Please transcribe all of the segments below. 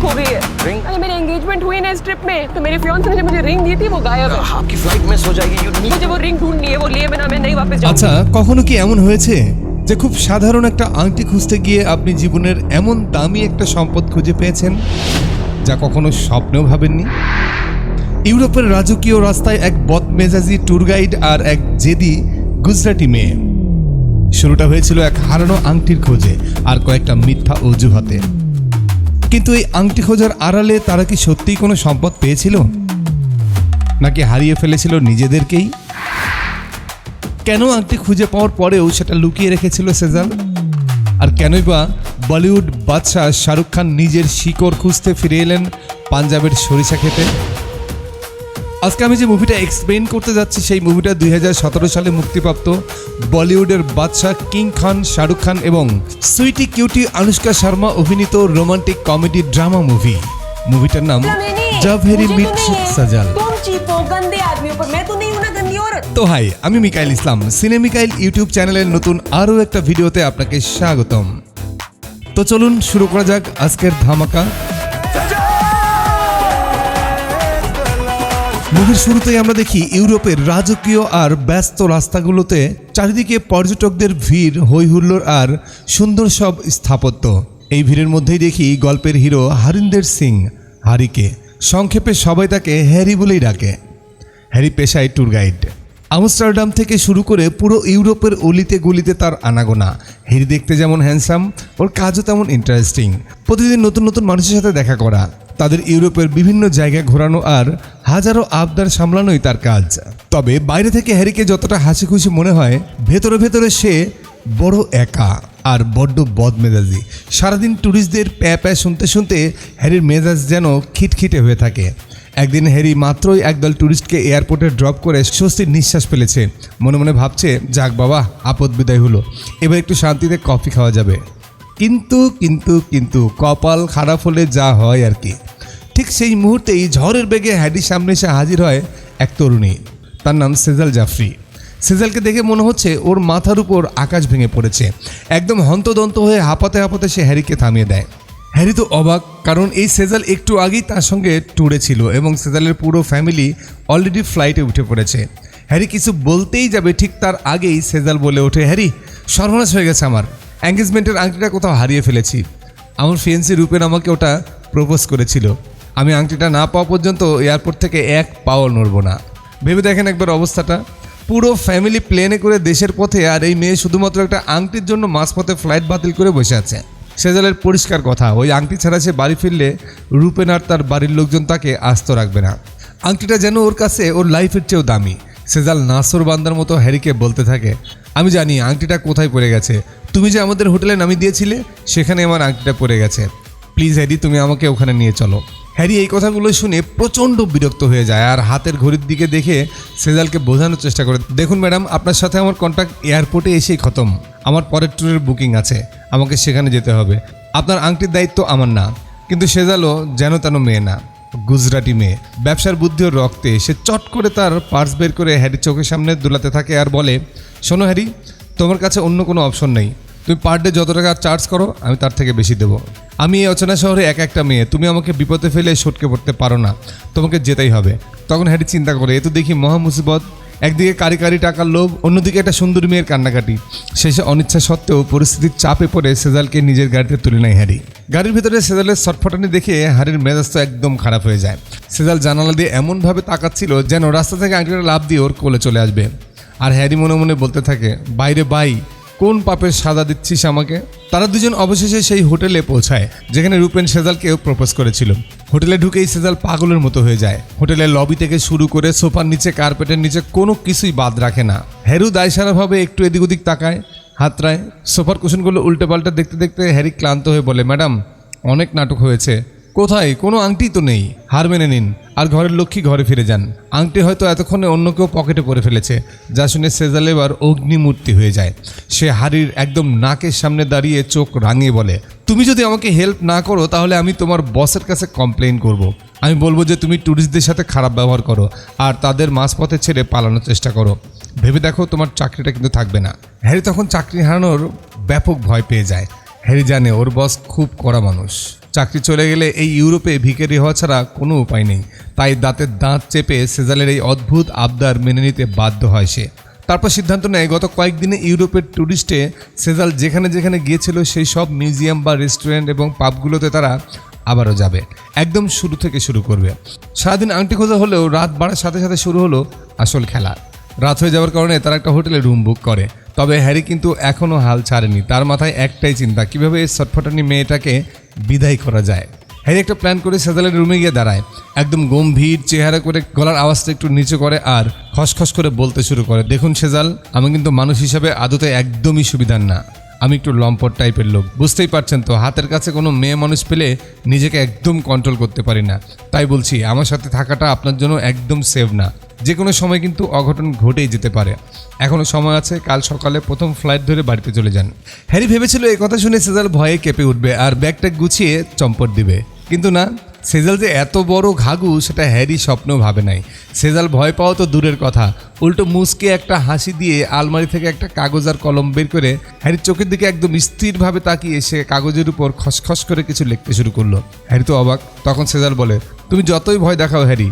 खो गई है। रिंग? अरे मेरी एंगेजमेंट हुई ना इस ट्रिप में, तो मेरे फियांसे ने जो मुझे रिंग दी थी वो गायब है। आपकी फ्लाइट मिस हो जाएगी। मुझे वो रिंग ढूंढनी है, वो लिए बिना मैं नहीं वापस আচ্ছা, जाऊंगी। কখনো কি এমন হয়েছে যে খুব সাধারণ একটা আংটি খুঁজতে গিয়ে আপনি জীবনের এমন দামি একটা সম্পদ খুঁজে পেয়েছেন যা কখনো স্বপ্নেও ভাবেননি? ইউরোপের রাজকীয় রাস্তায় এক বদমেজাজি ট্যুর গাইড আর এক জেদি গুজরাটি মেয়ে। শুরুটা হয়েছিল এক হারানো আংটির খোঁজে আর কয়েকটা মিথ্যা অজুহাতে। কিন্তু এই আংটি খোঁজার আড়ালে তারা কি সত্যিই কোনো সম্পদ পেয়েছিল, নাকি হারিয়ে ফেলেছিল নিজেদেরকেই? কেন আংটি খুঁজে পাওয়ার পরেও সেটা লুকিয়ে রেখেছিল সেজাল? আর কেনই বা বলিউড বাদশাহ শাহরুখ খান নিজের শিকড় খুঁজতে ফিরে এলেন পাঞ্জাবের সরিষা খেতে? আজকে আমি যে মুভিটা এক্সপ্লেন করতে যাচ্ছি সেই মুভিটা 2017 সালে মুক্তিপ্রাপ্ত বলিউডের বাদশাহ কিং খান শাহরুখ খান এবং সুইটি কিউটি আনুষ্কা শর্মা অভিনীত রোমান্টিক কমেডি ড্রামা মুভি। মুভিটার নাম জব হেরি মিট সাজাল। तुम चीपो गंदे आदमियों पर, मैं तो नहीं हूं ना गंदी औरत। তো হাই, আমি মিকাইল ইসলাম, সিনে মিকাইল ইউটিউব চ্যানেলের নতুন আরও একটা ভিডিওতে আপনাকে স্বাগতম। তো চলুন শুরু করা যাক আজকের ধামাকা। মুভির শুরুতেই আমরা দেখি ইউরোপের রাজকীয় আর ব্যস্ত রাস্তাগুলোতে চারিদিকে পর্যটকদের ভিড়, হই হুল্লোড় আর সুন্দর সব স্থাপত্য। এই ভিড়ের মধ্যেই দেখি গল্পের হিরো হরিন্দর সিং, হ্যারিকে। সংক্ষেপে সবাই তাকে হ্যারি বলেই ডাকে। হ্যারি পেশায় ট্যুর গাইড। আমস্টারডাম থেকে শুরু করে পুরো ইউরোপের অলিতে গলিতে তার আনাগোনা। হ্যারি দেখতে যেমন হ্যান্ডসাম, ওর কাজও তেমন ইন্টারেস্টিং। প্রতিদিন নতুন নতুন মানুষের সাথে দেখা করা, তাদের ইউরোপের বিভিন্ন জায়গায় ঘোরানো আর হাজারো আবদার সামলানোই তার কাজ। তবে বাইরে থেকে হ্যারিকে যতটা হাসি খুশি মনে হয়, ভেতরে ভেতরে সে বড় একা আর বড্ড বদমেজাজি। সারাদিন ট্যুরিস্টদের প্যা প্যা শুনতে শুনতে হ্যারির মেজাজ যেন খিটখিটে হয়ে থাকে। একদিন হ্যারি মাত্রই একদল ট্যুরিস্টকে এয়ারপোর্টে ড্রপ করে স্বস্তির নিঃশ্বাস ফেলেছে। মনে মনে ভাবছে, যাক বাবা, আপদ বিদায় হলো, এবার একটু শান্তিতে কফি খাওয়া যাবে। কিন্তু কিন্তু কিন্তু কপাল খারাপ হলে যা হয় আর কি। ঠিক সেই মুহূর্তেই ঝড়ের বেগে হ্যারির সামনে এসে হাজির হয় এক তরুণী। তার নাম সেজাল জাফরি। সেজালকে দেখে মনে হচ্ছে ওর মাথার উপর আকাশ ভেঙে পড়েছে। একদম হন্তদন্ত হয়ে হাঁপাতে হাঁপাতে সে হ্যারিকে থামিয়ে দেয়। হ্যারি তো অবাক, কারণ এই সেজাল একটু আগেই তার সঙ্গে ট্যুরে ছিল এবং সেজালের পুরো ফ্যামিলি অলরেডি ফ্লাইটে উঠে পড়েছে। হ্যারি কিছু বলতেই যাবে, ঠিক তার আগেই সেজাল বলে ওঠে, হ্যারি, সর্বনাশ হয়ে গেছে, আমার এঙ্গেজমেন্টের আংটিটা কোথাও হারিয়ে ফেলেছি। আমার ফিয়েন্সি রূপেন আমাকে ওটা প্রপোজ করেছিল। আমি আংটিটা না পাওয়া পর্যন্ত এয়ারপোর্ট থেকে এক পাও নড়ব না। ভেবে দেখেন একবার অবস্থাটা, পুরো ফ্যামিলি প্লেনে করে দেশের পথে, আর এই মেয়ে শুধুমাত্র একটা আংটির জন্য মাঝপথে ফ্লাইট বাতিল করে বসে আছে। সেজালের পরিষ্কার কথা, ওই আংটি ছাড়া সে বাড়ি ফিরলে রূপেন আর তার বাড়ির লোকজন তাকে আস্ত রাখবে না। আংটিটা যেন ওর কাছে ওর লাইফের চেয়েও দামি। সেজাল নাসর বান্দার মতো হ্যারিকে বলতে থাকে, আমি জানি আংটিটা কোথায় পড়ে গেছে, তুমি যে আমাদের হোটেলে নামিয়ে দিয়েছিলে সেখানে আমার আংটিটা পড়ে গেছে। প্লিজ হ্যারি, তুমি আমাকে ওখানে নিয়ে চলো। হ্যারি এই কথাগুলো শুনে প্রচণ্ড বিরক্ত হয়ে যায় আর হাতের ঘড়ির দিকে দেখে সেজালকে বোঝানোর চেষ্টা করে, দেখুন ম্যাডাম, আপনার সাথে আমার কন্ট্যাক্ট এয়ারপোর্টে এসেই খতম। আমার পরের ট্যুরের বুকিং আছে, আমাকে সেখানে যেতে হবে। আপনার আংটির দায়িত্ব আমার না। কিন্তু সেজালও যেন তেন মেয়ে না, গুজরাটি মেয়ে। ব্যবসার বুদ্ধি ওর রক্তে। সে চট করে তার পার্স বের করে হ্যারির চোখের সামনে দুলাতে থাকে আর বলে, শোনো হ্যারি, তোমার কাছে অন্য কোনো অপশন নেই। তুমি পার ডে যত টাকা চার্জ করো আমি তার থেকে বেশি দেবো। আমি এই অচেনা শহরে একটা মেয়ে, তুমি আমাকে বিপদে ফেলে সটকে পড়তে পারো না, তোমাকে যেতেই হবে। তখন হ্যারি চিন্তা করে, এ তো দেখি মহা মুসিবত। একদিকে কারি কারি টাকার লোভ, অন্যদিকে একটা সুন্দর মেয়ের কান্নাকাটি। শেষে অনিচ্ছা সত্ত্বেও পরিস্থিতির চাপে পড়ে সেজালকে নিজের গাড়িতে তুলে নেয় হ্যারি। গাড়ির ভিতরে সেজালের ছটফটানি দেখে হ্যারির মেজাজ তো একদম খারাপ হয়ে যায়। সেজাল জানালা দিয়ে এমনভাবে তাকাচ্ছিল যেন রাস্তা থেকে আংটিটা লাফ দিয়ে ওর কোলে চলে আসবে। আর হ্যারি মনে মনে বলতে থাকে, বাইরে বাই, কোন পাপের সাজা দিচ্ছিস আমাকে। তারা দুজন অবশেষে সেই হোটেলে পৌঁছায় যেখানে রূপেন সেজালকেও প্রপোজ করেছিল। হোটেলে ঢুকেই সেজাল পাগলের মতো হয়ে যায়। হোটেলের লবি থেকে শুরু করে সোফার নিচে, কার্পেটের নিচে কোনো কিছুই বাদ রাখে না। হ্যারু দায়সারাভাবে একটু এদিক ওদিক তাকায়, হাতড়ায়। সোফার কুশনগুলো উল্টে পাল্টে দেখতে দেখতে হ্যারি ক্লান্ত হয়ে বলে, ম্যাডাম, অনেক নাটক হয়েছে, কোথায় কোনো আংটি তো নেই। হার মেনে নিন আর ঘরের লক্ষ্মী ঘরে ফিরে যান। আংটি হয়তো এতক্ষণে অন্য কেউ পকেটে পরে ফেলেছে। যা শুনে সেজাল এবার অগ্নিমূর্তি হয়ে যায়। সে হারির একদম নাকের সামনে দাঁড়িয়ে চোখ রাঙিয়ে বলে, তুমি যদি আমাকে হেল্প না করো তাহলে আমি তোমার বসের কাছে কমপ্লেইন করব। আমি বলবো যে তুমি ট্যুরিস্টদের সাথে খারাপ ব্যবহার করো আর তাদের মাঝপথে ছেড়ে পালানোর চেষ্টা করো। ভেবে দেখো তোমার চাকরিটা কিন্তু থাকবে না। হ্যারি তখন চাকরি হারানোর ব্যাপক ভয় পেয়ে যায়। হ্যারি জানে ওর বস খুব কড়া মানুষ। চাকরি চলে গেলে এই ইউরোপে ভিখারি হওয়া ছাড়া কোনো উপায় নেই। তাই দাঁতের দাঁত চেপে সেজালের এই অদ্ভুত আবদার মেনে নিতে বাধ্য হয় সে। তারপর সিদ্ধান্ত নেয় গত কয়েকদিনে ইউরোপের ট্যুরিস্টে সেজাল যেখানে যেখানে গিয়েছিল সেই সব মিউজিয়াম বা রেস্টুরেন্ট এবং পাবগুলোতে তারা আবারও যাবে, একদম শুরু থেকে শুরু করবে। সারাদিন আংটি খোঁজা হলেও রাত বাড়ার সাথে সাথে শুরু হলো আসল খেলা। রাত হয়ে যাওয়ার কারণে তারা একটা হোটেলে রুম বুক করে। তবে হ্যারি কিন্তু এখনও হাল ছাড়েনি। তার মাথায় একটাই চিন্তা, কীভাবে এই ছটফটানি মেয়েটাকে বিদায় করা যায়। হ্যারি একটা প্ল্যান করে সেজালের রুমে গিয়ে দাঁড়ায়, একদম গম্ভীর চেহারা করে গলার আওয়াজটা একটু নিচু করে আর খসখস করে বলতে শুরু করে, দেখুন সেজাল, আমি কিন্তু মানুষ হিসাবে আদতে একদমই সুবিধার না। আমি একটু লম্পট টাইপের লোক, বুঝতেই পারছেন তো। হাতের কাছে কোনো মেয়ে মানুষ পেলে নিজেকে একদম কন্ট্রোল করতে পারি না। তাই বলছি, আমার সাথে থাকাটা আপনার জন্য একদম সেভ না। যে কোনো সময় কিন্তু অঘটন ঘটেই যেতে পারে। এখনও সময় আছে, কাল সকালে প্রথম ফ্লাইট ধরে বাড়িতে চলে যান। হ্যারি ভেবেছিল এই কথা শুনে সেজাল ভয়ে কেঁপে উঠবে আর ব্যাগটা গুছিয়ে চম্পট দিবে, কিন্তু না, সেজাল যে এত বড় ঘাঘু সেটা হ্যারি স্বপ্নেও ভাবে নাই। সেজাল ভয় পাওয়া তো দূরের কথা, উল্টো মুসকে একটা হাসি দিয়ে আলমারি থেকে একটা কাগজ আর কলম বের করে হ্যারির চোখের দিকে একদম স্থিরভাবে তাকিয়ে সে কাগজের উপর খসখস করে কিছু লিখতে শুরু করলো। হ্যারি তো অবাক। তখন সেজাল বলে, তুমি যতই ভয় দেখাও হ্যারি,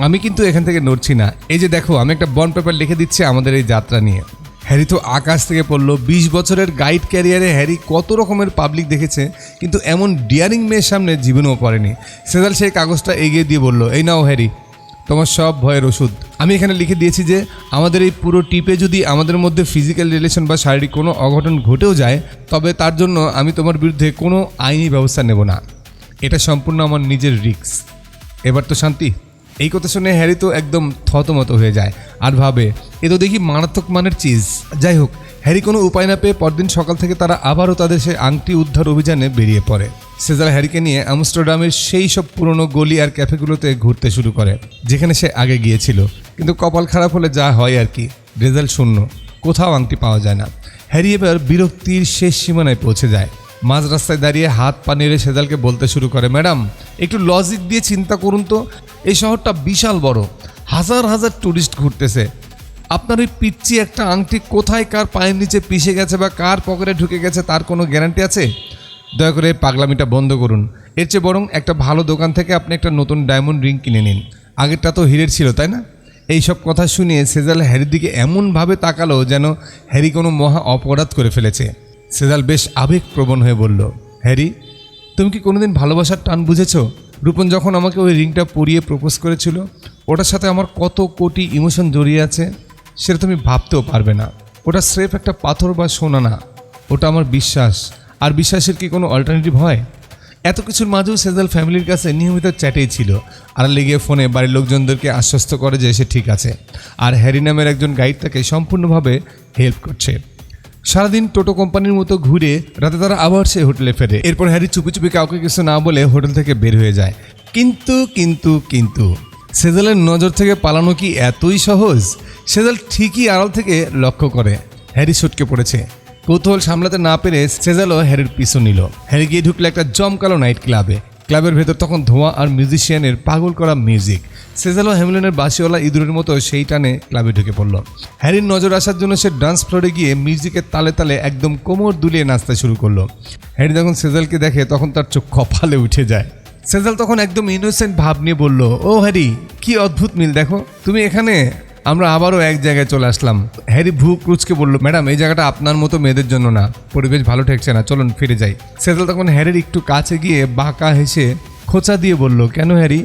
আমি কিন্তু এখান থেকে নড়ছি না। এই যে দেখো, আমি একটা বন্ড পেপার লিখে দিচ্ছি আমাদের এই যাত্রা নিয়ে। হ্যারি তো আকাশ থেকে পড়লো। 20 বছরের গাইড ক্যারিয়ারে হ্যারি কত রকমের পাবলিক দেখেছে, কিন্তু এমন ডিয়ারিং মেয়ের সামনে জীবনেও পড়েনি। সেজাল সেই কাগজটা এগিয়ে দিয়ে বলল, এই নাও হ্যারি, তোমার সব ভয়ের ওষুধ। আমি এখানে লিখে দিয়েছি যে আমাদের এই পুরো টিপে যদি আমাদের মধ্যে ফিজিক্যাল রিলেশন বা শারীরিক কোনো অঘটন ঘটেও যায়, তবে তার জন্য আমি তোমার বিরুদ্ধে কোনো আইনি ব্যবস্থা নেব না। এটা সম্পূর্ণ আমার নিজের রিস্ক। এবার তো শান্তি। এই কথা শুনে হ্যারি তো একদম থতমত হয়ে যায় আর ভাবে, এ তো দেখি মারাত্মক মানের চিজ। যাই হোক, হ্যারি কোনো উপায় না পেয়ে পরদিন সকাল থেকে তারা আবারও তাদের সেই আংটি উদ্ধার অভিযানে বেরিয়ে পড়ে। সেজাল হ্যারিকে নিয়ে আমস্টারডামের সেই সব পুরনো গলি আর ক্যাফেগুলোতে ঘুরতে শুরু করে যেখানে সে আগে গিয়েছিল। কিন্তু কপাল খারাপ হলে যা হয় আর কি, রেজাল্ট শূন্য, কোথাও আংটি পাওয়া যায় না। হ্যারি এবার বিরক্তির শেষ সীমানায় পৌঁছে যায়। মাঝ রাস্তায় দাঁড়িয়ে হাত পা নেড়ে সেজালকে বলতে শুরু করে, ম্যাডাম, একটু লজিক দিয়ে চিন্তা করুন তো। এই শহরটা বিশাল বড়, হাজার হাজার ট্যুরিস্ট ঘুরতেছে। আপনার ওই পিচ্চি একটা আংটি কোথায় কার পায়ের নিচে পিষে গেছে বা কার পকেটে ঢুকে গেছে তার কোনো গ্যারান্টি আছে? দয়া করে পাগলামিটা বন্ধ করুন। এর চেয়ে বরং একটা ভালো দোকান থেকে আপনি একটা নতুন ডায়মন্ড রিং কিনে নিন। আগেরটা তো হীরের ছিল, তাই না? এই সব কথা শুনিয়ে সেজাল হ্যারির দিকে এমনভাবে তাকালো যেন হ্যারি কোনো মহা অপরাধ করে ফেলেছে। সেজাল বেশ আবেগপ্রবণ হয়ে বলল, হ্যারি, তুমি কি কোনোদিন ভালোবাসার টান বুঝেছ? রূপন যখন আমাকে ওই রিংটা পরিয়ে প্রপোজ করেছিল, ওটার সাথে আমার কত কোটি ইমোশন জড়িয়ে আছে সেটা তুমি ভাবতেও পারবে না। ওটা স্রেফ একটা পাথর বা সোনা না, ওটা আমার বিশ্বাস। আর বিশ্বাসের কি কোনো অল্টারনেটিভ হয়? এত কিছুর মাঝেও সেজাল ফ্যামিলির কাছে নিয়মিত চ্যাটেই ছিল, আর লেগে ফোনে বাড়ির লোকজনদেরকে আশ্বস্ত করে যে সে ঠিক আছে, আর হ্যারি নামের একজন গাইড তাকে সম্পূর্ণভাবে হেল্প করছে। সারাদিন টোটো কোম্পানির মতো ঘুরে রাতে তারা আবার সেই হোটেলে ফেরে। এরপর হ্যারি চুপি চুপি কাউকে কিছু না বলে হোটেল থেকে বের হয়ে যায়। কিন্তু সেজালের নজর থেকে পালানো কি এতই সহজ? সেজাল ঠিকই আড়াল থেকে লক্ষ্য করে হ্যারি ছটকে পড়েছে। কৌতূহল সামলাতে না পেরে সেজালও হ্যারির পিছু নিল। হ্যারি গিয়ে ঢুকলো একটা জমকালো নাইট ক্লাবে। ক্লাবের ভেতর তখন ধোঁয়া আর মিউজিশিয়ানের পাগল করা মিউজিক। সেজালও হ্যামিলনের বাঁশিওয়ালা ইঁদুরের মতো সেই টানে ক্লাবে ঢুকে পড়ল। হ্যারির নজর আসার জন্য সে ডান্স ফ্লোরে গিয়ে মিউজিকের তালে তালে একদম কোমর দুলিয়ে নাচতে শুরু করলো। হ্যারি যখন সেজালকে দেখে তখন তার চোখ কপালে উঠে যায়। সেজাল তখন একদম ইনোসেন্ট ভাব নিয়ে বলল, ও হ্যারি, কি অদ্ভুত মিল, দেখো তুমি এখানে, আমরা আবারও এক জায়গায় চলে আসলাম। হ্যারি ভ্রু কুঁচকে বলল, ম্যাডাম, এই জায়গাটা আপনার মতো মেয়েদের জন্য না, পরিবেশ ভালো ঠেকছে না, চলুন ফিরে যাই। সেজাল তখন হ্যারির একটু কাছে গিয়ে বাঁকা হেসে খোঁচা দিয়ে বলল, কেন হ্যারি,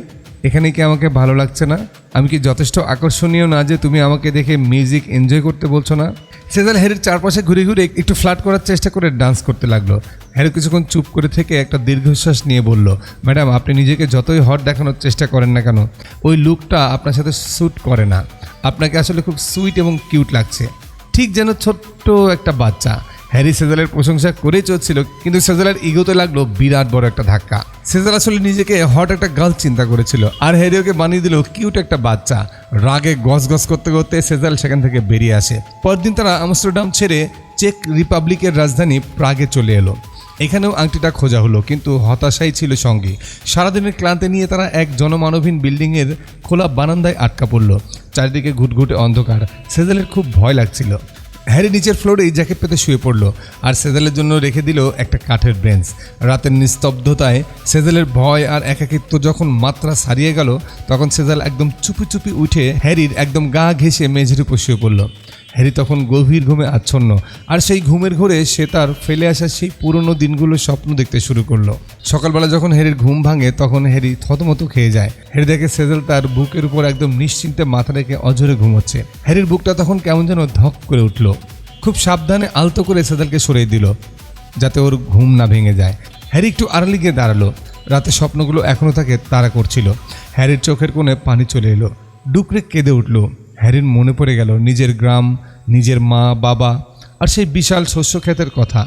এখানে কি আমাকে ভালো লাগছে না? আমি কি যথেষ্ট আকর্ষণীয় না যে তুমি আমাকে দেখে মিউজিক এনজয় করতে বলছো না? সেজাল হ্যারির চারপাশে ঘুরে ঘুরে একটু ফ্লার্ট করার চেষ্টা করে ডান্স করতে লাগলো। হ্যারি কিছুক্ষণ চুপ করে থেকে একটা দীর্ঘশ্বাস নিয়ে বলল, ম্যাডাম, আপনি নিজেকে যতই হট দেখানোর চেষ্টা করেন না কেন, ওই লুকটা আপনার সাথে স্যুট করে না। আপনাকে আসলে খুব সুইট এবং কিউট লাগছে, ঠিক যেন ছোট্ট একটা বাচ্চা। হ্যারি সেজালের প্রশংসা করেই চলছিল, কিন্তু সেজালের ইগোতে লাগলো বিরাট বড় একটা ধাক্কা। সেজাল আসলে নিজেকে হট একটা গার্ল চিন্তা করেছিল, আর হ্যারি ওকে বানিয়ে দিল কিউট একটা বাচ্চা। রাগে গসগস করতে করতে সেজাল সেখান থেকে বেরিয়ে আসে। পরদিন তারা আমস্টারডাম ছেড়ে চেক রিপাবলিকের রাজধানী প্রাগে চলে এলো। এখানেও আংটিটা খোঁজা হলো, কিন্তু হতাশাই ছিল সঙ্গী। সারাদিনের ক্লান্তি নিয়ে তারা এক জনমানবহীন বিল্ডিংয়ের খোলা বারান্দায় আটকা পড়ল। চারিদিকে ঘুটঘুটে অন্ধকার। সেজালের খুব ভয় লাগছিল। হ্যারি নিচের ফ্লোরেই জ্যাকেট পেতে শুয়ে পড়লো আর সেজালের জন্য রেখে দিল একটা কাঠের বেঞ্চ। রাতের নিস্তব্ধতায় সেজালের ভয় আর একাকিত্ব যখন মাত্রা ছাড়িয়ে গেল, তখন সেজাল একদম চুপি চুপি উঠে হ্যারির একদম গা ঘেঁষে মেঝের উপর শুয়ে পড়ল। হ্যারি তখন গভীর ঘুমে আচ্ছন্ন, আর সেই ঘুমের ঘোরে সে তার ফেলে আসা সেই পুরনো দিনগুলোর স্বপ্ন দেখতে শুরু করলো। সকালবেলা যখন হ্যারির ঘুম ভাঙে, তখন হ্যারি থতমত খেয়ে যায়। হ্যারি দেখে সেজাল তার বুকের উপর একদম নিশ্চিন্তে মাথা রেখে অঝরে ঘুমোচ্ছে। হ্যারির বুকটা তখন কেমন যেন ধক করে উঠল। খুব সাবধানে আলতো করে সেজালকে সরিয়ে দিল যাতে ওর ঘুম না ভেঙে যায়। হ্যারি একটু আড়ালে গিয়ে দাঁড়ালো। রাতে স্বপ্নগুলো এখনও তাকে তাড়া করছিল। হ্যারির চোখের কোণে পানি চলে এলো। ডুকরে কেঁদে উঠল। হ্যারির মনে পড়ে গেল নিজের গ্রাম, নিজের মা বাবা আর সেই বিশাল শস্য ক্ষেতের কথা,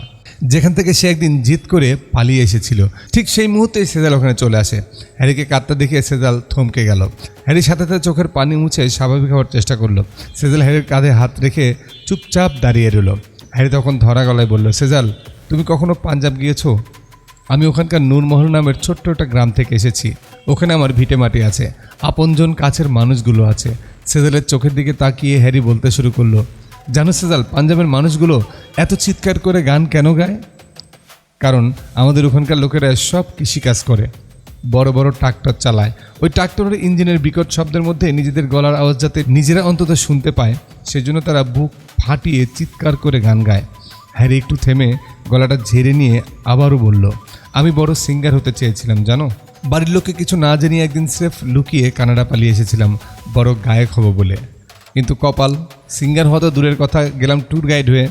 যেখান থেকে সে একদিন জিদ করে পালিয়ে এসেছিল। ঠিক সেই মুহূর্তেই সেজাল ওখানে চলে আসে। হ্যারিকে কাঁদতে দেখে সেজাল থমকে গেল। হ্যারির সাথে সাথে চোখের পানি মুছে স্বাভাবিক হওয়ার চেষ্টা করলো। সেজাল হ্যারির কাঁধে হাত রেখে চুপচাপ দাঁড়িয়ে রইল। হ্যারি তখন ধরা গলায় বলল, সেজাল, তুমি কখনো পাঞ্জাব গিয়েছো? আমি ওখানকার নূরমহল নামের ছোট্ট একটা গ্রাম থেকে এসেছি। ওখানে আমার ভিটে মাটি আছে, আপনজন কাছের মানুষগুলো আছে। সেজালের চোখের দিকে তাকিয়ে হ্যারি বলতে শুরু করলো, জানো সেজাল, পাঞ্জাবের মানুষগুলো এত চিৎকার করে গান কেন গায়? কারণ আমাদের ওখানকার লোকেরা সব কৃষিকাজ করে, বড় বড় ট্রাক্টর চালায়। ওই ট্রাক্টরের ইঞ্জিনের বিকট শব্দের মধ্যে নিজেদের গলার আওয়াজ যাতে নিজেরা অন্তত শুনতে পায়, সেজন্য তারা বুক ফাটিয়ে চিৎকার করে গান গায়। হ্যারি একটু থেমে গলাটা ঝেড়ে নিয়ে আবারও বলল, আমি বড় সিঙ্গার হতে চেয়েছিলাম জানো। বাড়ির লোককে কিছু না জানিয়ে একদিন স্রেফ লুকিয়ে কানাডা পালিয়ে এসেছিলাম বড় গায়ক হব বলে। কিন্তু কপাল, সিঙ্গার হওয়া তো দূরের কথা, গেলাম ট্যুর গাইড হয়ে।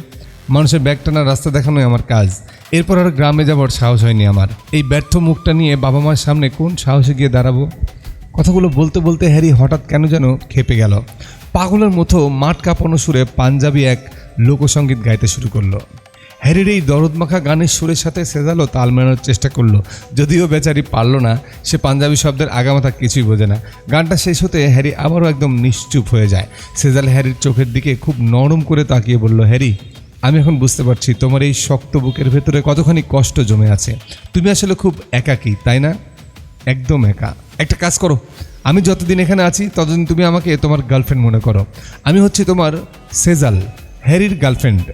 মানুষের ব্যাগ টানার রাস্তা দেখানোই আমার কাজ। এরপর আর গ্রামে যাওয়ার সাহস হয়নি আমার। এই ব্যর্থ মুখটা নিয়ে বাবা মার সামনে কোন সাহসে গিয়ে দাঁড়াবো? কথাগুলো বলতে বলতে হ্যারি হঠাৎ কেন যেন খেপে গেল। পাগলের মতো মাঠ কাঁপানো সুরে পাঞ্জাবি এক লোকসঙ্গীত গাইতে শুরু করলো। হ্যারির এই দরদমাখা গানের সুরের সাথে সেজালও তাল মেলানোর চেষ্টা করলো, যদিও বেচারি পারল না। সে পাঞ্জাবি শব্দের আগামাথা কিছুই বোঝে না। গানটা শেষ হতে হ্যারি আবারও একদম নিশ্চুপ হয়ে যায়। সেজাল হ্যারির চোখের দিকে খুব নরম করে তাকিয়ে বলল, হ্যারি, আমি এখন বুঝতে পারছি তোমার এই শক্ত বুকের ভেতরে কতখানি কষ্ট জমে আছে। তুমি আসলে খুব একাকী, তাই না? একদম একা। একটা কাজ করো, আমি যতদিন এখানে আছি ততদিন তুমি আমাকে তোমার গার্লফ্রেন্ড মনে করো। আমি হচ্ছি তোমার সেজাল, হ্যারির গার্লফ্রেন্ড।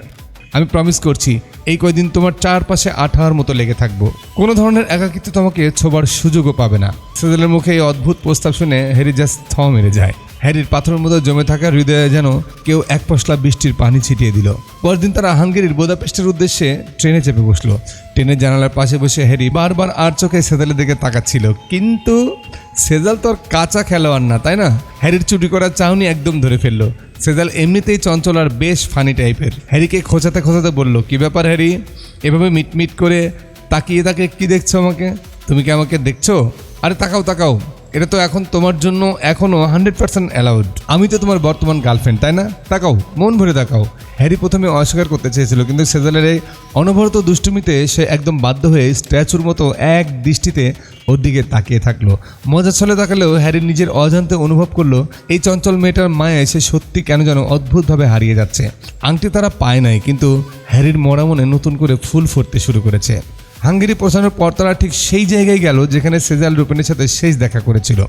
আমি প্রমিস করছি এই কয়দিন তোমার চারপাশে আঠার মতো লেগে থাকবো। কোনো ধরনের একাকিত্ব তোমাকে ছোবার সুযোগও পাবে না। সেজালের মুখে এই অদ্ভুত প্রস্তাব শুনে হ্যারি জাস্ট থ মেরে যায়। হ্যারির পাথরের মতো জমে থাকা হৃদয়ে যেন কেউ এক পশলা বৃষ্টির পানি ছিটিয়ে দিল। পরদিন তারা হাঙ্গেরির বুদাপেস্টের উদ্দেশ্যে ট্রেনে চেপে বসলো। ট্রেনের জানালার পাশে বসে হ্যারি বারবার আর চোখে সেজালের দিকে তাকাচ্ছিল, কিন্তু সেজাল তো আর কাঁচা খেলোয়াড় না, তাই না? হ্যারির চুরি করার চাউনি একদম ধরে ফেললো। সেজাল এমনিতেই চঞ্চল আর বেশ ফানি টাইপের। হ্যারিকে খোঁচাতে খোঁচাতে বলল, কি ব্যাপার হ্যারি, এভাবে মিটমিট করে তাকিয়ে তাকে কি দেখছো আমাকে? তুমি কি আমাকে দেখছো? আরে তাকাও তাকাও, এটা তো এখন তোমার জন্য এখনও 100% অ্যালাউড। আমি তো তোমার বর্তমান গার্লফ্রেন্ড, তাই না? তাকাও, মন ভরে তাকাও। হ্যারি প্রথমে অস্বীকার করতে চেয়েছিল, কিন্তু সেজালের এই অনবরত দুষ্টুমিতে সে একদম বাধ্য হয়ে স্ট্যাচুর মতো এক দৃষ্টিতে ওর দিকে তাকিয়ে থাকলো। মজার ছলে তাকালেও হ্যারি নিজের অজান্তে অনুভব করলো এই চঞ্চল মেয়েটার মায়ে সে সত্যি কেন যেন অদ্ভুতভাবে হারিয়ে যাচ্ছে। আংটি তারা পায় নাই, কিন্তু হ্যারির মরা মনে নতুন করে ফুল ফুটতে শুরু করেছে। হাঙ্গেরি পৌঁছানোর পর তারা ঠিক সেই জায়গায় গেল যেখানে সেজাল রুপেনের সাথে শেষ দেখা করেছিল।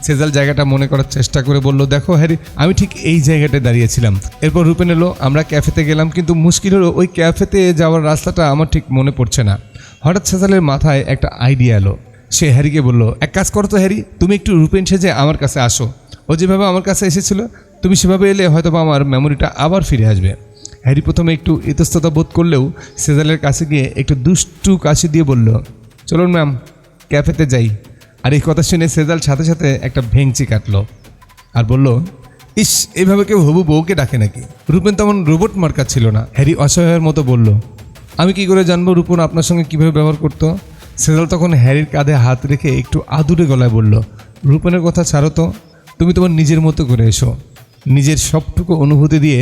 সেজাল জায়গাটা মনে করার চেষ্টা করে বলল, দেখো হ্যারি, আমি ঠিক এই জায়গাটায় দাঁড়িয়েছিলাম। এরপর রুপেন এলো, আমরা ক্যাফেতে গেলাম, কিন্তু মুশকিল হলো ওই ক্যাফেতে যাওয়ার রাস্তাটা আমার ঠিক মনে পড়ছে না। হঠাৎ সেজালের মাথায় একটা আইডিয়া এলো। সে হ্যারিকে বলল, এক কাজ করো তো হ্যারি, তুমি একটু রুপেন সেজে আমার কাছে আসো। ও যেভাবে আমার কাছে এসেছিল তুমি সেভাবে এলে হয়তো আমার মেমোরিটা আবার ফিরে আসবে। হ্যারি প্রথমে একটু ইতস্ততা বোধ করলেও সেজালের কাছে গিয়ে একটু দুষ্টু কাশি দিয়ে বলল, চলুন ম্যাম, ক্যাফেতে যাই। আর এই কথা শুনে সেজাল সাথে সাথে একটা ভেঙচি কাটলো আর বলল, ইস, এভাবে কেউ হবু বউকে ডাকে নাকি? রূপেন তেমন রোবট মার্কা ছিল না। হ্যারি অসহায়ের মতো বলল, আমি কি করে জানবো রূপন আপনার সঙ্গে কীভাবে ব্যবহার করতো? সেজাল তখন হ্যারির কাঁধে হাত রেখে একটু আদুরে গলায় বলল, রূপনের কথা ছাড়ো তো, তুমি তোমার নিজের মতো করে এসো। নিজের সবটুকু অনুভূতি দিয়ে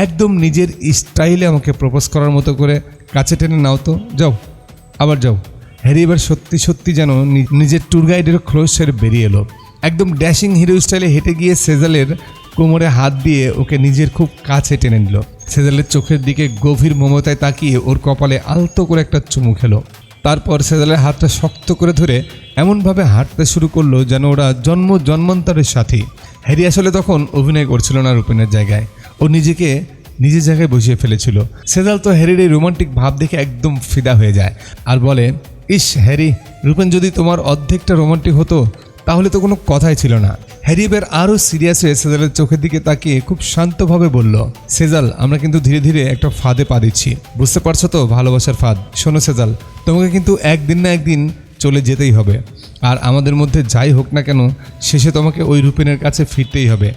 একদম নিজের স্টাইলে আমাকে প্রপোজ করার মতো করে কাছে টেনে নাও তো, যাও, আবার যাও। হ্যারি এবার সত্যি সত্যি যেন নিজের ট্যুর গাইডের খোলস ছেড়ে বেরিয়ে এলো। একদম ড্যাশিং হিরো স্টাইলে হেঁটে গিয়ে সেজালের কোমরে হাত দিয়ে ওকে নিজের খুব কাছে টেনে নিল। সেজালের চোখের দিকে গভীর মমতায় তাকিয়ে ওর কপালে আলতো করে একটা চুমু খেলো। তারপর সেজালের হাতটা শক্ত করে ধরে এমনভাবে হাঁটতে শুরু করলো যেন ওরা জন্মান্তরের সাথী। হ্যারি আসলে তখন অভিনয় করছিল না রূপেনের জায়গায়। ও নিজেকে নিজের জায়গায় বসিয়ে ফেলেছিল। সেজাল তো হ্যারির এই রোমান্টিক ভাব দেখে একদম ফিদা হয়ে যায় আর বলে, ইস হ্যারি, রূপেন যদি তোমার অর্ধেকটা রোমান্টিক হতো তাহলে তো কোনো কথাই ছিল না। হ্যারি এবার আরও সিরিয়াস হয়ে সেজালের চোখের দিকে তাকিয়ে খুব শান্তভাবে বলল, সেজাল, আমরা কিন্তু ধীরে ধীরে একটা ফাঁদে পা দিচ্ছি, বুঝতে পারছো তো, ভালোবাসার ফাঁদ। শোনো সেজাল, তোমাকে কিন্তু একদিন না একদিন চলে যেতেই হবে, আর আমাদের মধ্যে যাই হোক না কেন শেষে তোমাকে ওই রূপেনের কাছে ফিরতেই হবে।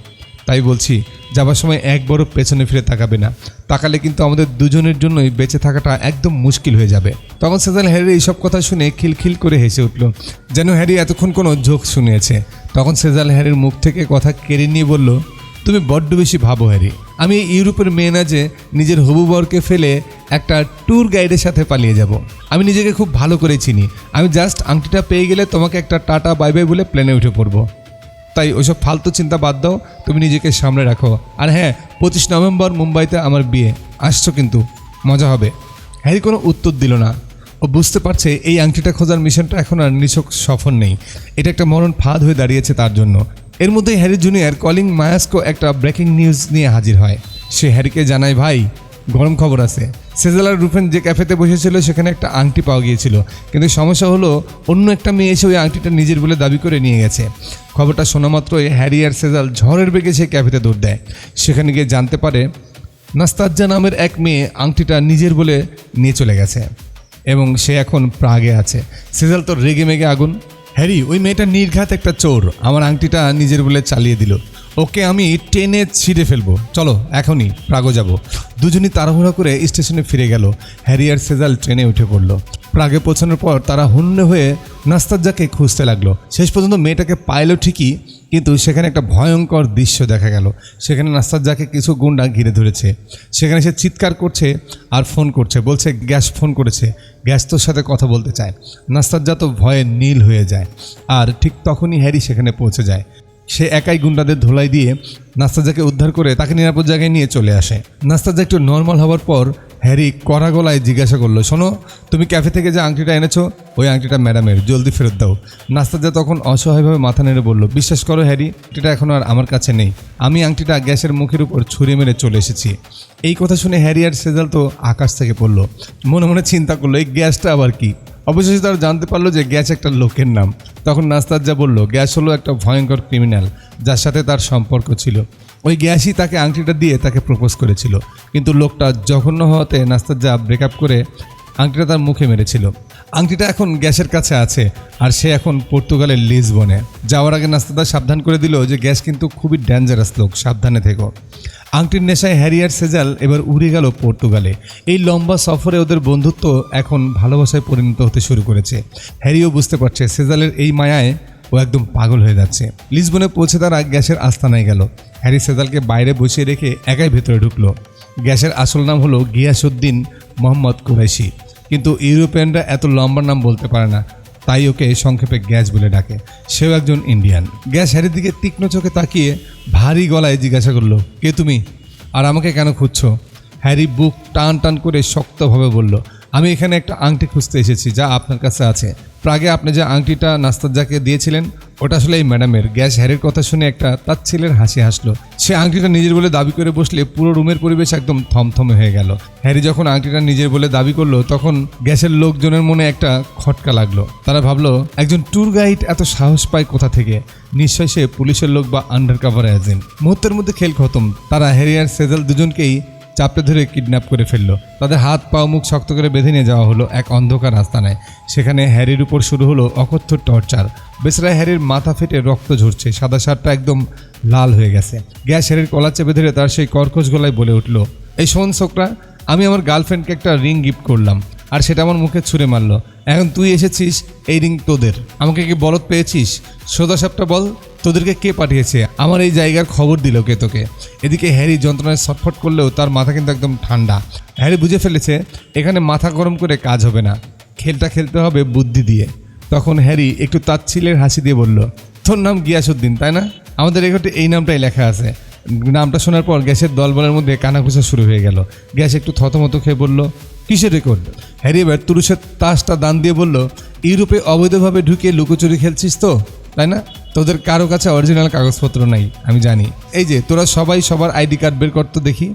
তাই বলছি, যাবার সময় একবারও পেছনে ফিরে তাকাবে না, তাকালে কিন্তু আমাদের দুজনের জন্যই বেঁচে থাকাটা একদম মুশকিল হয়ে যাবে। তখন সেজাল হ্যারির এইসব কথা শুনে খিলখিল করে হেসে উঠল, যেন হ্যারি এতক্ষণ কোনো জোক শুনিয়েছে। তখন সেজাল হ্যারির মুখ থেকে কথা কেড়ে নিয়ে বলল, তুমি বড্ড বেশি ভাবো হ্যারি, আমি ইউরোপের মেয়ে না যে নিজের হবু বরকে ফেলে একটা ট্যুর গাইডের সাথে পালিয়ে যাব। আমি নিজেকে খুব ভালো করে চিনি, আমি জাস্ট আংটিটা পেয়ে গেলে তোমাকে একটা টাটা বাই বাই বলে প্লেনে উঠে পড়বো। তাই ওইসব ফালতু চিন্তা বাদ দাও, তুমি নিজেকে সামনে রাখো। আর হ্যাঁ, 25 নভেম্বর মুম্বাইতে আমার বিয়ে, আসছো কিন্তু, মজা হবে। হ্যারি কোনো উত্তর দিল না। ও বুঝতে পারছে এই আংটিটা খোঁজার মিশনটা এখন আর নিছক সফল নেই, এটা একটা মরণ ফাঁদ হয়ে দাঁড়িয়েছে তার জন্য। এর মধ্যেই হ্যারি জুনিয়র কলিং মায়াস্কো একটা ব্রেকিং নিউজ নিয়ে হাজির হয়। সে হ্যারিকে জানায়, ভাই গরম খবর আছে, সেজাল আর রূপেন যে ক্যাফেতে বসেছিল সেখানে একটা আংটি পাওয়া গিয়েছিল, কিন্তু সমস্যা হলো অন্য একটা মেয়ে এসে ওই আংটিটা নিজের বলে দাবি করে নিয়ে গেছে। খবরটা শোনা মাত্রই হ্যারি আর সেজাল ঝড়ের বেগে সেই ক্যাফেতে দৌড় দেয়। সেখানে গিয়ে জানতে পারে নাস্তাজ্জা নামের এক মেয়ে আংটিটা নিজের বলে নিয়ে চলে গেছে এবং সে এখন প্রাগে আছে। সেজাল তো রেগে মেগে আগুন, হ্যারি ওই মেয়েটা নির্ঘাত একটা চোর, আমার আংটিটা নিজের বলে চালিয়ে দিল, ওকে আমি টেনে ছিঁড়ে ফেলবো, চলো এখনই প্রাগও যাব। দুজনই তাড়াহুড়া করে স্টেশনে ফিরে গেল। হ্যারি আর সেজাল ট্রেনে উঠে পড়ল। প্রাগে পৌঁছানোর পর তারা হুন্নে হয়ে নাস্তাজ্জাকে খুঁজতে লাগলো। শেষ পর্যন্ত মেয়েটাকে পাইল ঠিকই, কিন্তু সেখানে একটা ভয়ঙ্কর দৃশ্য দেখা গেল। সেখানে নাস্তাজ্জাকে কিছু গুন্ডা ঘিরে ধরেছে। সেখানে সে চিৎকার করছে আর ফোন করছে, বলছে গ্যাস ফোন করেছে, গ্যাস তোর সাথে কথা বলতে চায়। নাস্তাজ্জা তো ভয়ে নীল হয়ে যায়। আর ঠিক তখনই হ্যারি সেখানে পৌঁছে যায়। সে একাই গুন্ডাদের ধোলাই দিয়ে নাস্তাজ্জাকে উদ্ধার করে তাকে নিরাপদ জায়গায় নিয়ে চলে আসে। নাস্তাজ্জা একটু নর্মাল হওয়ার পর হ্যারি কড়া গলায় জিজ্ঞাসা করলো, শোনো, তুমি ক্যাফে থেকে যে আংটিটা এনেছো ওই আংটিটা ম্যাডামের, জলদি ফেরত দাও। নাস্তাজ্জা তখন অসহায়ভাবে মাথা নেড়ে বলল, বিশ্বাস করো হ্যারি, আংটিটা এখন আর আমার কাছে নেই, আমি আংটিটা গ্যাসের মুখের উপর ছুঁড়ে মেরে চলে এসেছি। এই কথা শুনে হ্যারি আর সেজাল তো আকাশ থেকে পড়লো। মনে মনে চিন্তা করলো, এই গ্যাসটা আবার কি? অবশেষে তারা জানতে পারলো যে গ্যাস একটা লোকের নাম। তখন নাস্তাজ্জা বলল, গ্যাস হলো একটা ভয়ঙ্কর ক্রিমিনাল যার সাথে তার সম্পর্ক ছিল। ওই গ্যাসই তাকে আংটিটা দিয়ে তাকে প্রপোজ করেছিল, কিন্তু লোকটা জঘন্য হওয়াতে নাস্তাজ্জা ব্রেকআপ করে আংটিটা তার মুখে মেরেছিল। আংটিটা এখন গ্যাসের কাছে আছে আর সে এখন পর্তুগালের লিসবনে। যাওয়ার আগে নাস্তাজ্জা সাবধান করে দিল যে গ্যাস কিন্তু খুবই ডেঞ্জারাস লোক, সাবধানে থেকো। আংটির নেশায় হ্যারি আর সেজাল এবার উড়ে গেল পর্তুগালে। এই লম্বা সফরে ওদের বন্ধুত্ব এখন ভালোবাসায় পরিণত হতে শুরু করেছে। হ্যারিও বুঝতে পারছে সেজালের এই মায়ায় ও একদম পাগল হয়ে যাচ্ছে। লিসবনে পৌঁছে তারা গ্যাসের আস্তানায় গেল। হ্যারি সেজালকে বাইরে বসিয়ে রেখে একাই ভেতরে ঢুকলো। গ্যাসের আসল নাম হলো গিয়াসউদ্দিন মোহাম্মদ কুরাইশি, কিন্তু ইউরোপিয়ানরা এত লম্বা নাম বলতে পারে না, তাই ওকে সংক্ষেপে গ্যাস বলে ডাকে। সেও একজন ইন্ডিয়ান। গ্যাস হ্যারির দিকে তীক্ষ্ণ চোখে তাকিয়ে ভারী গলায় জিজ্ঞাসা করলো, কে তুমি আর আমাকে কেন খুঁজছো? হ্যারি বুক টান টান করে শক্তভাবে বলল, আমি এখানে একটা আংটি খুঁজতে এসেছি যা আপনার কাছে আছে। প্রাগে আপনি যে আংটিটা নাস্তাজ্জাকে দিয়েছিলেন ওটা আসলে এই ম্যাডামের। গ্যাস হ্যারির কথা শুনে একটা তাচ্ছিলের হাসি হাসলো। সে আংটিটা নিজের বলে দাবি করে বসলে পুরো রুমের পরিবেশ একদম থমথমে হয়ে গেল। হ্যারি যখন আংটিটা নিজের বলে দাবি করলো তখন গ্যাসের লোকজনের মনে একটা খটকা লাগলো। তারা ভাবলো, একজন ট্যুর গাইড এত সাহস পায় কোথা থেকে? নিশ্চয়ই সে পুলিশের লোক বা আন্ডার কাভার এজেন্ট। মুহূর্তের মধ্যে খেল খতম। তারা হ্যারি আর সেজাল দুজনকেই চাপটে ধরে কিডন্যাপ করে ফেললো। তাদের হাত পা মুখ শক্ত করে বেঁধে নিয়ে যাওয়া হলো এক অন্ধকার আস্তানায়। সেখানে হ্যারির উপর শুরু হলো অকথ্য টর্চার। বেচারা হ্যারির মাথা ফেটে রক্ত ঝরছে, সাদা শার্টটা একদম লাল হয়ে গেছে। গ্যাস হ্যারির কলা চেপে ধরে তার সেই কর্কশ গলায় বলে উঠলো, এই শোন ছোকরা, আমি আমার গার্লফ্রেন্ডকে একটা রিং গিফট করলাম আর সেটা আমার মুখে ছুঁড়ে মারলো। এখন তুই এসেছিস, এই রিং তোদের। আমাকে কি বলদ পেয়েছিস? সোজা সাপটা বল, তোদেরকে কে পাঠিয়েছে? আমার এই জায়গার খবর দিল কে তোকে? এদিকে হ্যারি যন্ত্রণায় ছটফট করলেও তার মাথা কিন্তু একদম ঠান্ডা। হ্যারি বুঝে ফেলেছে এখানে মাথা গরম করে কাজ হবে না, খেলটা খেলতে হবে বুদ্ধি দিয়ে। তখন হ্যারি একটু তাচ্ছিলের হাসি দিয়ে বলল, তোর নাম গিয়াসউদ্দিন তাই না? আমাদের রেকর্ডে এই নামটাই লেখা আছে। নামটা শোনার পর গ্যাসের দলবলের মধ্যে কানাঘুষা শুরু হয়ে গেল। গ্যাস একটু থতমত খেয়ে বলল, কিসের রেকর্ড? হ্যারি এবার তুরুষের তাসটা দান দিয়ে বলল, ইউরোপে অবৈধভাবে ঢুকে লুকোচুরি খেলছিস তো তাই না? তোদের কারো কাছে অরিজিনাল কাগজপত্র নাই আমি জানি। এই যে তোরা সবাই সবার আইডি কার্ড বের করতো দেখি।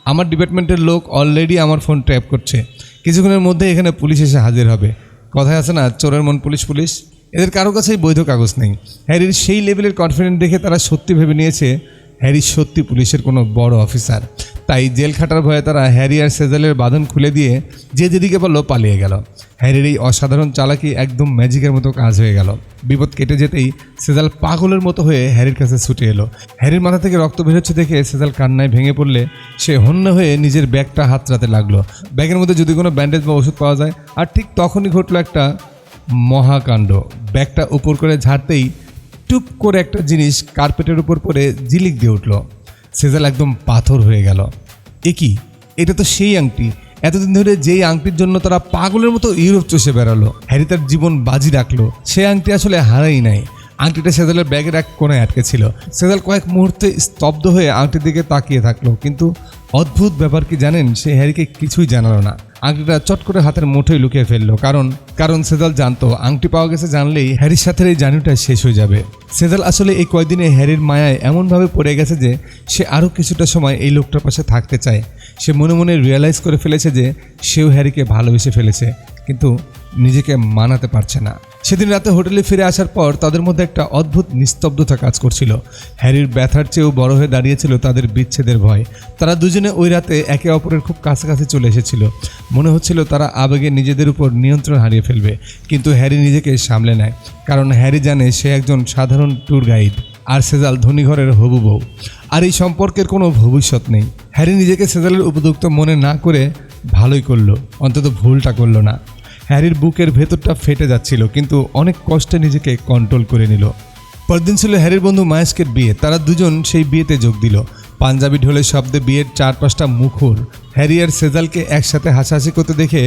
আমার ডিপার্টমেন্টের লোক অলরেডি আমার ফোন ট্র্যাপ করছে, কিছুক্ষণের মধ্যে এখানে পুলিশ এসে হাজির হবে। কথায় আছে না, চোরের মন পুলিশ পুলিশ। এদের কারো কাছেই বৈধ কাগজ নেই। হ্যারির সেই লেভেলের কনফিডেন্ট দেখে তারা সত্যি ভেবে নিয়েছে হ্যারি সত্যি পুলিশের কোনো বড় অফিসার। তাই জেল খাটার ভয়ে তারা হ্যারি আর সেজালের বাঁধন খুলে দিয়ে যে যেদিকে পারল পালিয়ে গেল। হ্যারির এই অসাধারণ চালাকি একদম ম্যাজিকের মতো কাজ হয়ে গেল। বিপদ কেটে যেতেই সেজাল পাগলের মতো হয়ে হ্যারির কাছে ছুটে এলো। হ্যারির মাথা থেকে রক্ত বেরোচ্ছে দেখে সেজাল কান্নায় ভেঙে পড়লে সে হন্য হয়ে নিজের ব্যাগটা হাতড়াতে লাগলো। ব্যাগের মধ্যে যদি কোনো ব্যান্ডেজ বা ওষুধ পাওয়া যায়। আর ঠিক তখনই ঘটলো একটা মহাকাণ্ড। ব্যাগটা উপর করে ঝাড়তেই টুপ করে একটা জিনিস কার্পেটের উপর পড়ে জিলিক দিয়ে উঠল। সেজাল একদম পাথর হয়ে গেল। কি, এটা তো সেই আংটি, এতদিন ধরে যেই আংটির জন্য তারা পাগলের মতো ইউরোপ চষে বেড়ালো। হ্যারি তার জীবন বাজি রাখলো, সে আংটি আসলে হারাই নাই। আংটিটা সেজালের ব্যাগের এক কোণায় আটকে ছিল। সেজাল কয়েক মুহূর্তে স্তব্ধ হয়ে আংটির দিকে তাকিয়ে থাকলো, কিন্তু অদ্ভুত ব্যাপার কি জানেন, সে হ্যারিকে কিছুই জানালো না। আংটিটা চট করে হাতের মুঠোয় লুকিয়ে ফেললো, কারণ সেজাল জানতো আংটি পাওয়া গেছে জানলেই হ্যারির সাথে এই জার্নিটা শেষ হয়ে যাবে। সেজাল আসলে এই কয়দিনে হ্যারির মায়ায় এমনভাবে পড়ে গেছে যে সে আরও কিছুটা সময় এই লোকটার পাশে থাকতে চায়। সে মনে মনে রিয়েলাইজ করে ফেলেছে যে সেও হ্যারিকে ভালোবেসে ফেলেছে, কিন্তু নিজেকে মানাতে পারছে না। সেদিন রাতে হোটেলে ফিরে আসার পর তাদের মধ্যে একটা অদ্ভুত নিস্তব্ধতা কাজ করছিল। হ্যারির ব্যথার চেয়েও বড় হয়ে দাঁড়িয়েছিল তাদের বিচ্ছেদের ভয়। তারা দুজনে ওই রাতে একে অপরের খুব কাছাকাছি চলে এসেছিল। মনে হচ্ছিল তারা আবেগে নিজেদের উপর নিয়ন্ত্রণ হারিয়ে ফেলবে, কিন্তু হ্যারি নিজেকে সামলে নেয়, কারণ হ্যারি জানে সে একজন সাধারণ ট্যুর গাইড আর সেজাল ধনী ঘরের হবু বউ। আর এই সম্পর্কের কোনো ভবিষ্যৎ নেই। হ্যারি নিজেকে সেজালের উপযুক্ত মনে না করে ভালোই করলো, অন্তত ভুলটা করলো না। হ্যারির বুকের ভেতরটা ফেটে যাচ্ছিল, কিন্তু অনেক কষ্টে নিজেকে কন্ট্রোল করে নিল। পরদিন ছিল হ্যারির বন্ধু মায়াস্কের বিয়ে। তারা দুজন সেই বিয়েতে যোগ দিল। পাঞ্জাবি ঢোলের শব্দে বিয়ের 4-5টা মুখর। হ্যারি আর সেজালকে একসাথে হাসাহাসি করতে দেখে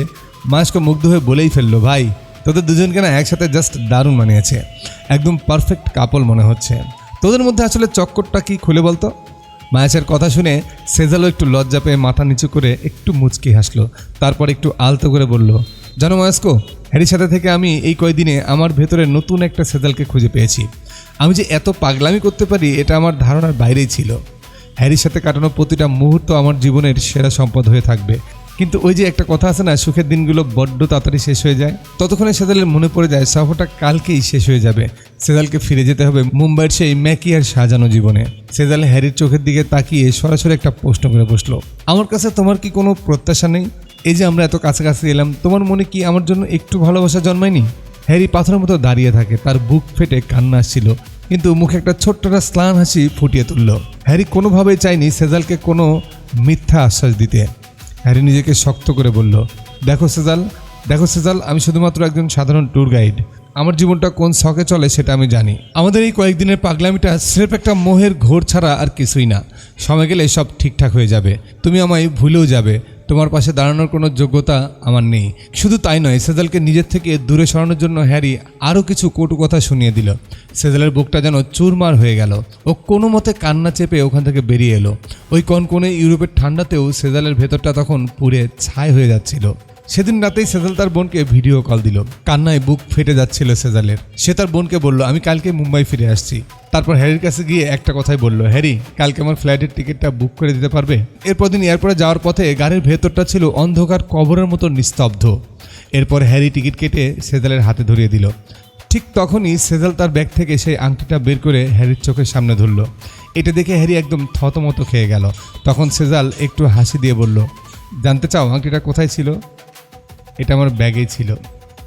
মায়াস্ক মুগ্ধ হয়ে বলেই ফেললো, ভাই তোদের দুজনকে না একসাথে জাস্ট দারুণ মানিয়েছে, একদম পারফেক্ট কাপল মনে হচ্ছে। তোদের মধ্যে আসলে চক্করটা কি খুলে বলতো? মায়াসের কথা শুনে সেজালও একটু লজ্জা পেয়ে মাথা নিচু করে একটু মুচকি হাসলো। তারপর একটু আলতো করে বলল, জানো মায়াস্ক, হ্যারির সাথে থেকে আমি এই কয়দিনে আমার ভেতরে নতুন একটা সেজালকে খুঁজে পেয়েছি। আমি যে এত পাগলামি করতে পারি এটা আমার ধারণার বাইরেই ছিল। হ্যারির সাথে কাটানো প্রতিটা মুহূর্ত আমার জীবনের সেরা সম্পদ হয়ে থাকবে। কিন্তু ওই যে একটা কথা আছে না, সুখের দিনগুলো বড্ড তাড়াতাড়ি শেষ হয়ে যায়। ততক্ষণে সেজালের মনে পড়ে যায় সফরটা কালকেই শেষ হয়ে যাবে। সেজালকে ফিরে যেতে হবে মুম্বাইয়ের সেই ম্যাকি আর সাজানো জীবনে। সেজাল হ্যারির চোখের দিকে তাকিয়ে সরাসরি একটা প্রশ্ন করে বসলো, আমার কাছে তোমার কি কোনো প্রত্যাশা নেই? এই যে আমরা এত কাছাকাছি এলাম, তোমার মনে কি আমার জন্য একটু ভালোবাসা জন্মায়নি? হ্যারি পাথরের মতো দাঁড়িয়ে থাকে, তার বুক ফেটে কান্না আসছিল, কিন্তু মুখে একটা ছোট্টটা স্লান হাসি ফুটিয়ে তুলল। হ্যারি কোনোভাবেই চায়নি সেজালকে কোনো মিথ্যা আশ্বাস দিতে। হ্যারি নিজেকে শক্ত করে বলল, দেখো সেজাল, আমি শুধুমাত্র একজন সাধারণ ট্যুর গাইড। আমার জীবনটা কোন শখে চলে সেটা আমি জানি। আমাদের এই কয়েকদিনের পাগলামিটা স্রেফ একটা মোহের ঘোর ছাড়া আর কিছুই না। সময় গেলে সব ঠিকঠাক হয়ে যাবে, তুমি আমায় ভুলেও যাবে। তোমার পাশে দাঁড়ানোর কোনো যোগ্যতা আমার নেই। শুধু তাই নয়, সেজালকে নিজের থেকে দূরে সরানোর জন্য হ্যারি আরও কিছু কটু কথা শুনিয়ে দিল। সেজালের বুকটা যেন চুরমার হয়ে গেল। ও কোনো মতে কান্না চেপে ওখান থেকে বেরিয়ে এলো। ওই কনকনে ইউরোপের ঠান্ডাতেও সেজালের ভেতরটা তখন পুড়ে ছাই হয়ে যাচ্ছিল। সেদিন রাতেই সেজাল তার বোনকে ভিডিও কল দিল। কান্নায় বুক ফেটে যাচ্ছিল সেজালের। সে তার বোনকে বলল, আমি কালকে মুম্বাই ফিরে আসছি। তারপর হ্যারির কাছে গিয়ে একটা কথাই বলল, হ্যারি, কালকে আমার ফ্লাইটের টিকিটটা বুক করে দিতে পারবে? এরপর দিন এয়ারপোর্টে যাওয়ার পথে গাড়ির ভেতরটা ছিল অন্ধকার কবরের মতো নিস্তব্ধ। এরপর হ্যারি টিকিট কেটে সেজালের হাতে ধরিয়ে দিল। ঠিক তখনই সেজাল তার ব্যাগ থেকে সেই আংটিটা বের করে হ্যারির চোখের সামনে ধরল। এটা দেখে হ্যারি একদম থতমত খেয়ে গেল। তখন সেজাল একটু হাসি দিয়ে বলল, জানতে চাও আংটিটা কোথায় ছিল? এটা আমার ব্যাগেই ছিল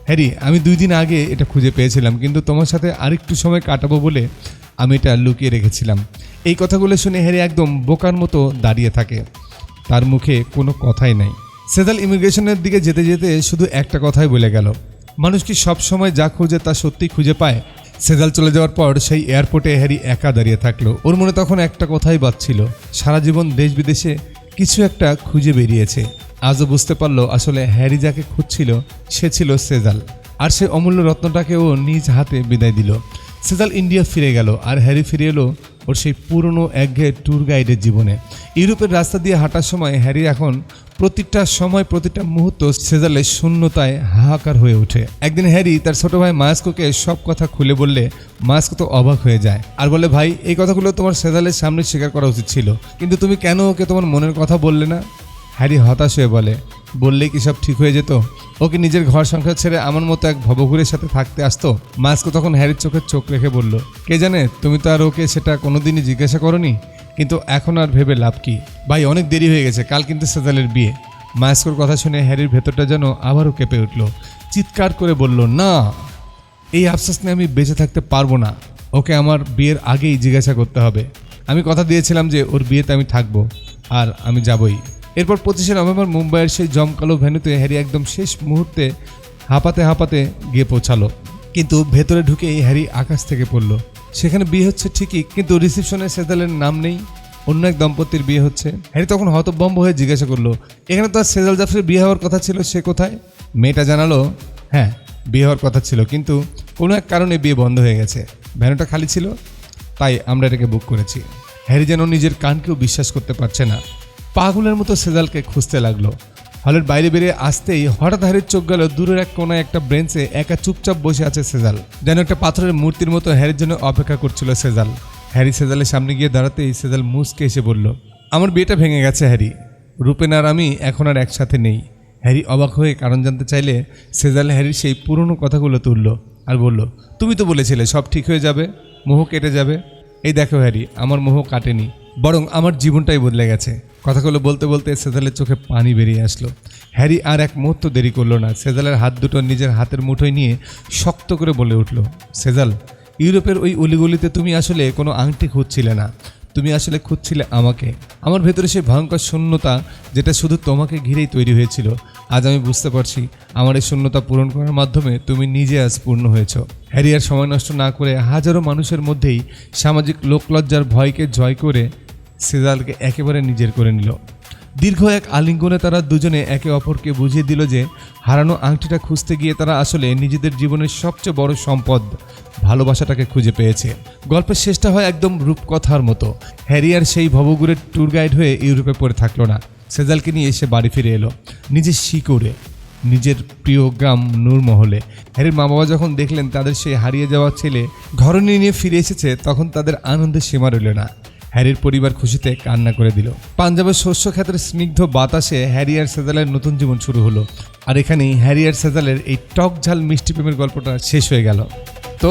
হ্যারি, আমি 2 দিন আগে এটা খুঁজে পেয়েছিলাম, কিন্তু তোমার সাথে আরেকটু সময় কাটাবো বলে আমি এটা লুকিয়ে রেখেছিলাম। এই কথাগুলো শুনে হ্যারি একদম বোকার মতো দাঁড়িয়ে থাকে, তার মুখে কোনো কথাই নাই। সেজাল ইমিগ্রেশনের দিকে যেতে যেতে শুধু একটা কথাই বলে গেল, মানুষ কি সব সময় যা খুঁজে তা সত্যিই খুঁজে পায়? সেজাল চলে যাওয়ার পর সেই এয়ারপোর্টে হ্যারি একা দাঁড়িয়ে থাকলো। ওর মনে তখন একটা কথাই বাজছিল, সারা জীবন দেশ বিদেশে কিছু একটা খুঁজে বেরিয়েছে। আজও বুঝতে পারলো আসলে হ্যারি যাকে খুঁজছিল সে ছিল সেজাল, আর সে অমূল্য রত্নটাকেও নিজ হাতে বিদায় দিল। সেজাল ইন্ডিয়া ফিরে গেল, আর হ্যারি ফিরে এলো ওর সেই পুরনো একঘেয়ে ট্যুর গাইডের জীবনে। ইউরোপের রাস্তা দিয়ে হাঁটার সময় হ্যারি এখন প্রতিটা সময় প্রতিটা মুহূর্ত সেজালের শূন্যতায় হাহাকার হয়ে ওঠে। একদিন হ্যারি তার ছোট ভাই মায়াস্কোকে সব কথা খুলে বললে মায়াস্কো তো অবাক হয়ে যায় আর বলে, ভাই এই কথাগুলো তোমার সেজালের সামনে স্বীকার করা উচিত ছিল, কিন্তু তুমি কেন ওকে তোমার মনের কথা বললে না? হ্যারি হতাশ হয়ে বলে, বললেই কি সব ঠিক হয়ে যেত? ওকে নিজের ঘর সংসার ছেড়ে আমার মতো এক ভবঘুরের সাথে থাকতে আসতো? মায়াস্কো তখন হ্যারির চোখে চোখ রেখে বলল, কে জানে, তুমি তো আর ওকে সেটা কোনোদিনই জিজ্ঞাসা করনি, কিন্তু এখন আর ভেবে লাভ কি? ভাই অনেক দেরি হয়ে গেছে, কাল কিন্তু সেজালের বিয়ে। মায়াস্কোর কথা শুনে হ্যারির ভেতরটা যেন আবারও কেঁপে উঠল। চিৎকার করে বলল, না, এই আফসোস নিয়ে আমি বেঁচে থাকতে পারবো না। ওকে আমার বিয়ের আগেই জিজ্ঞাসা করতে হবে। আমি কথা দিয়েছিলাম যে ওর বিয়েতে আমি থাকবো, আর আমি যাবই। এরপর 25শে নভেম্বর মুম্বাইয়ের সেই জমকালো ভেন্যুতে হ্যারি একদম শেষ মুহূর্তে হাঁপাতে হাঁপাতে গিয়ে পৌঁছালো। কিন্তু ভেতরে ঢুকেই হ্যারি আকাশ থেকে পড়ল। সেখানে বিয়ে হচ্ছে ঠিকই, কিন্তু রিসেপশনে সেজালের নাম নেই, অন্য এক দম্পতির বিয়ে হচ্ছে। হ্যারি তখন হতভম্ব হয়ে জিজ্ঞাসা করলো, এখানে তো আর সেজাল জাফরের বিয়ে হওয়ার কথা ছিল, সে কোথায়? মেয়েটা জানালো, হ্যাঁ বিয়ে হওয়ার কথা ছিল, কিন্তু কোনো এক কারণে বিয়ে বন্ধ হয়ে গেছে। ভ্যানুটা খালি ছিল, তাই আমরা এটাকে বুক করেছি। হ্যারি যেন নিজের কানকেও বিশ্বাস করতে পারছে না। পাগলের মতো সেজালকে খুঁজতে লাগলো। হলের বাইরে বেরিয়ে আসতেই হঠাৎ হ্যারির চোখ গেল দূরের এক কোনায় একটা বেঞ্চে একা চুপচাপ বসে আছে সেজাল। যেন একটা পাথরের মূর্তির মতো হ্যারির জন্য অপেক্ষা করছিল সেজাল। হ্যারি সেজালের সামনে গিয়ে দাঁড়াতেই সেজাল মুচকে এসে বলল, আমার বিয়েটা ভেঙে গেছে হ্যারি, রূপেন আর আমি এখন আর একসাথে নেই। হ্যারি অবাক হয়ে কারণ জানতে চাইলে সেজাল হ্যারির সেই পুরনো কথাগুলো তুলল আর বলল, তুমি তো বলেছিলে সব ঠিক হয়ে যাবে, মোহ কেটে যাবে। এই দেখো হ্যারি, আমার মোহ কাটেনি, বরং আমার জীবনটাই বদলে গেছে। কথাগুলো বলতে বলতে সেজালের চোখে পানি বেরিয়ে আসলো। হ্যারি আর এক মুহূর্ত দেরি করলো না, সেজালের হাত দুটো নিজের হাতের মুঠোয় নিয়ে শক্ত করে বলে উঠল, সেজাল, ইউরোপের ওই অলিগলিতে তুমি আসলে কোনো আংটি খুঁজছিলে না, তুমি আসলে খুঁজছিলে আমাকে। আমার ভেতরে সেই ভয়ঙ্কর শূন্যতা যেটা শুধু তোমাকে ঘিরেই তৈরি হয়েছিল, আজ আমি বুঝতে পারছি আমার এই শূন্যতা পূরণ করার মাধ্যমে তুমি নিজে আজ পূর্ণ হয়েছ। হ্যারি আর সময় নষ্ট না করে হাজারো মানুষের মধ্যেই সামাজিক লোকলজ্জার ভয়কে জয় করে সেজালকে একেবারে নিজের করে নিল। দীর্ঘ এক আলিঙ্গনে তারা দুজনে একে অপরকে বুঝিয়ে দিল যে হারানো আংটিটা খুঁজতে গিয়ে তারা আসলে নিজেদের জীবনের সবচেয়ে বড় সম্পদ ভালোবাসাটাকে খুঁজে পেয়েছে। গল্পের শেষটা হয় একদম রূপকথার মতো। হ্যারি আর সেই ভবঘুরের ট্যুর গাইড হয়ে ইউরোপে পড়ে থাকলো না, সেজালকে নিয়ে এসে বাড়ি ফিরে এলো নিজের শিকড়ে, নিজের প্রিয় গ্রাম নূরমহলে। হ্যারির মা বাবা যখন দেখলেন তাদের সেই হারিয়ে যাওয়া ছেলে ঘরণী নিয়ে ফিরে এসেছে, তখন তাদের আনন্দের সীমা রইল না। হ্যারির পরিবার খুশিতে কান্না করে দিল। পাঞ্জাবের শস্য ক্ষেতের স্নিগ্ধ বাতাসে হ্যারি আর সেজালের নতুন জীবন শুরু হলো। আর এখানেই হ্যারি আর সেজালের এই টক ঝাল মিষ্টি প্রেমের গল্পটা শেষ হয়ে গেল। তো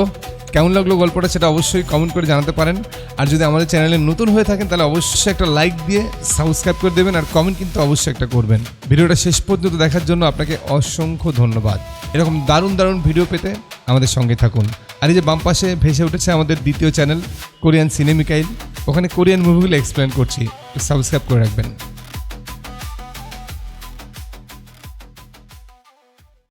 কেমন লাগলো গল্পটা সেটা অবশ্যই কমেন্ট করে জানাতে পারেন। আর যদি আমাদের চ্যানেলে নতুন হয়ে থাকেন তাহলে অবশ্যই একটা লাইক দিয়ে সাবস্ক্রাইব করে দেবেন, আর কমেন্ট কিন্তু অবশ্যই একটা করবেন। ভিডিওটা শেষ পর্যন্ত দেখার জন্য আপনাকে অসংখ্য ধন্যবাদ। এরকম দারুণ দারুণ ভিডিও পেতে আমাদের সঙ্গে থাকুন। আর এই যে বাম পাশে ভেসে উঠেছে আমাদের দ্বিতীয় চ্যানেল কোরিয়ান সিনেমিকাইল, ওখানে কোরিয়ান মুভিগুলো এক্সপ্লেন করছি, সাবস্ক্রাইব করে রাখবেন।